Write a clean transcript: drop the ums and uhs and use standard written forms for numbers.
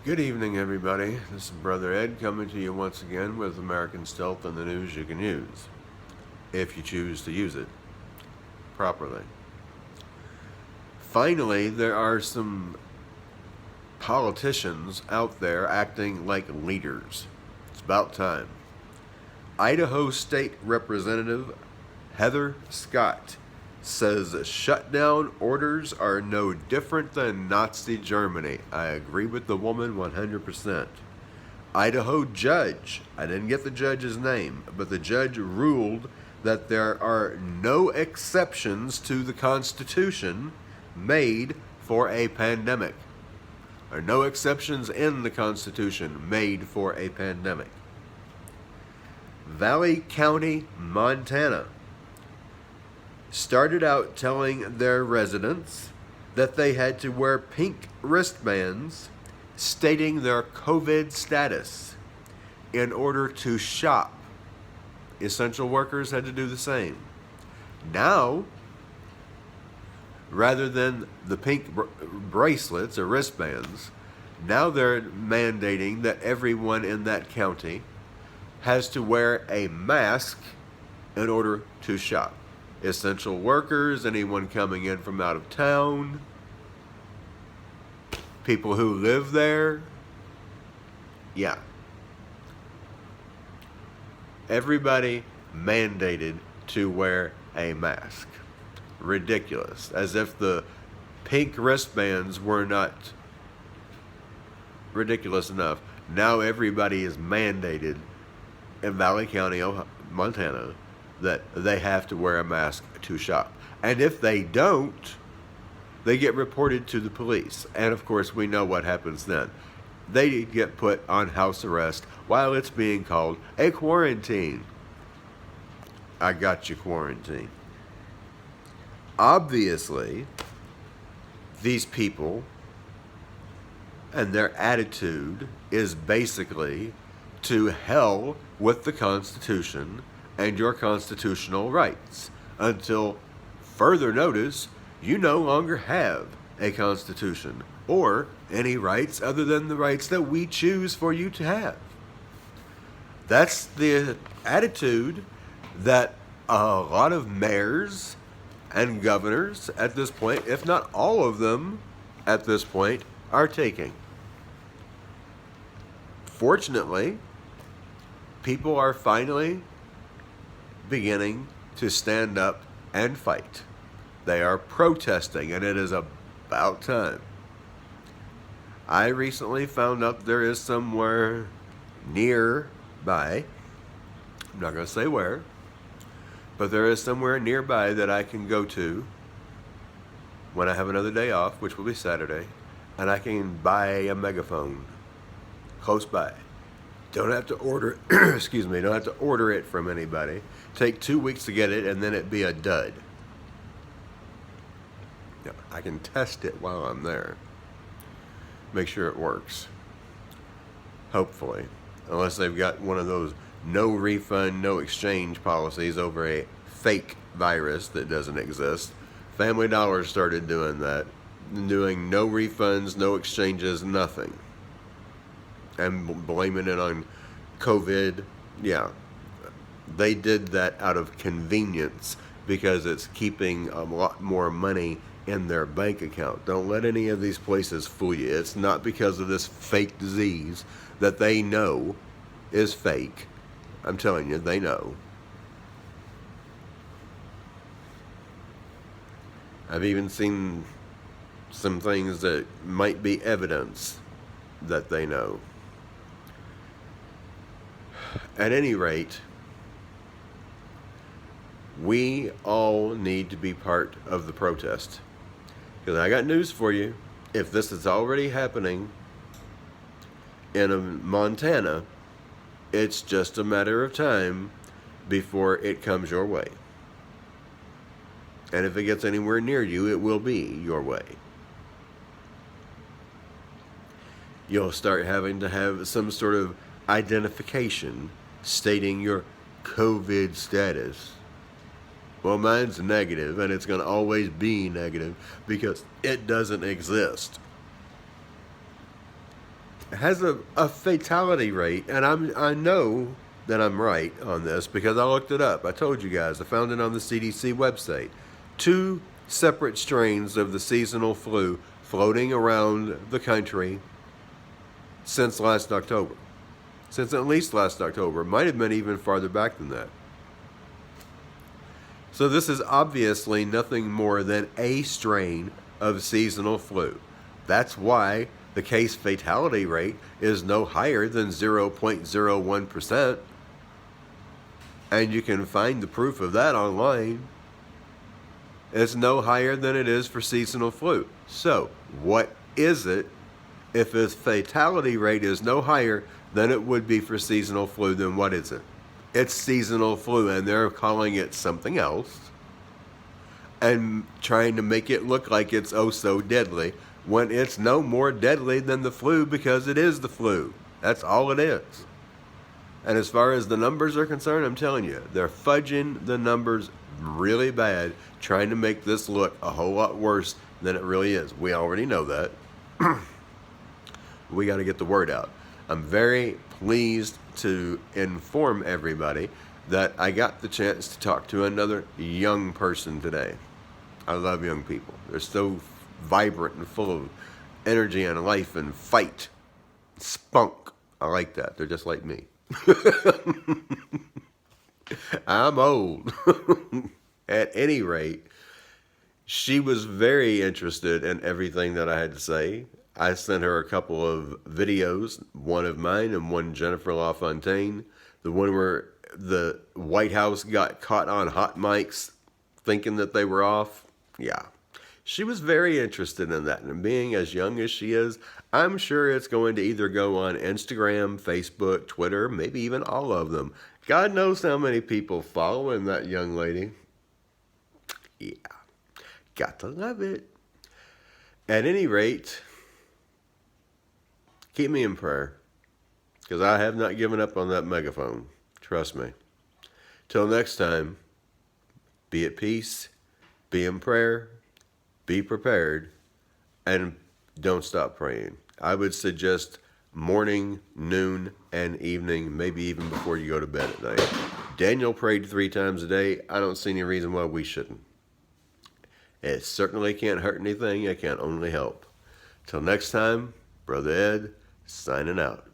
Good evening, everybody. This is Brother Ed coming to you once again with American Stealth and the news you can use, if you choose to use it properly. Finally, there are some politicians out there acting like leaders. It's about time. Idaho State Representative Heather Scott says shutdown orders are no different than Nazi Germany. I agree with the woman 100%. Idaho judge, I didn't get the judge's name, but the judge ruled that there are no exceptions to the Constitution made for a pandemic. There are no exceptions in the Constitution made for a pandemic. Valley County, Montana started out telling their residents that they had to wear pink wristbands stating their COVID status in order to shop. Essential workers had to do the same. Now, rather than the pink bracelets or wristbands, now they're mandating that everyone in that county has to wear a mask in order to shop. Essential workers, anyone coming in from out of town, people who live there. Yeah. Everybody mandated to wear a mask. Ridiculous. As if the pink wristbands were not ridiculous enough. Now everybody is mandated in Valley County, Montana, that they have to wear a mask to shop. And if they don't, they get reported to the police. And of course, we know what happens then. They get put on house arrest while it's being called a quarantine. I got you, quarantine. Obviously, these people and their attitude is basically to hell with the Constitution and your constitutional rights. Until further notice, you no longer have a constitution or any rights other than the rights that we choose for you to have. That's the attitude that a lot of mayors and governors at this point, if not all of them at this point, are taking. Fortunately, people are finally beginning to stand up and fight. They are protesting, and it is about time. I recently found out there is somewhere nearby, I'm not going to say where, but there is somewhere nearby that I can go to when I have another day off, which will be Saturday, and I can buy a megaphone close by. Don't have to order don't have to order it from anybody. Take 2 weeks to get it, and then it'd be a dud. Yeah, I can test it while I'm there. Make sure it works. Hopefully. Unless they've got one of those no refund, no exchange policies over a fake virus that doesn't exist. Family Dollar started doing that. Doing no refunds, no exchanges, nothing. And blaming it on COVID. Yeah, they did that out of convenience because it's keeping a lot more money in their bank account. Don't let any of these places fool you. It's not because of this fake disease that they know is fake. I'm telling you, they know. I've even seen some things that might be evidence that they know. At any rate, we all need to be part of the protest. Because I got news for you. If this is already happening in Montana, it's just a matter of time before it comes your way. And if it gets anywhere near you, it will be your way. You'll start having to have some sort of identification stating your COVID status. Well, mine's negative, and it's going to always be negative because it doesn't exist. has a fatality rate, and I know that I'm right on this because I looked it up. I told you guys, I found it on the CDC website. Two separate strains of the seasonal flu floating around the country since last October. Since at least last October. Might have been even farther back than that. So this is obviously nothing more than a strain of seasonal flu. That's why the case fatality rate is no higher than 0.01%. And you can find the proof of that online. It's no higher than it is for seasonal flu. So, what is it if its fatality rate is no higher than it would be for seasonal flu? Then what is it? It's seasonal flu, and they're calling it something else and trying to make it look like it's oh so deadly when it's no more deadly than the flu because it is the flu. That's all it is. And as far as the numbers are concerned, I'm telling you, they're fudging the numbers really bad, trying to make this look a whole lot worse than it really is. We already know that. We got to get the word out. I'm very pleased to inform everybody that I got the chance to talk to another young person today. I love young people. They're so vibrant and full of energy and life and fight. Spunk. I like that. They're just like me. I'm old. At any rate, she was very interested in everything that I had to say. I sent her a couple of videos, one of mine and one Jennifer LaFontaine. The one where the White House got caught on hot mics thinking that they were off. Yeah. She was very interested in that. And being as young as she is, I'm sure it's going to either go on Instagram, Facebook, Twitter, maybe even all of them. God knows how many people following that young lady. Yeah. Got to love it. At any rate, keep me in prayer, because I have not given up on that megaphone. Trust me. Till next time, be at peace, be in prayer, be prepared, and don't stop praying. I would suggest morning, noon, and evening, maybe even before you go to bed at night. Daniel prayed 3 times a day. I don't see any reason why we shouldn't. It certainly can't hurt anything. It can only help. Till next time, Brother Ed, signing out.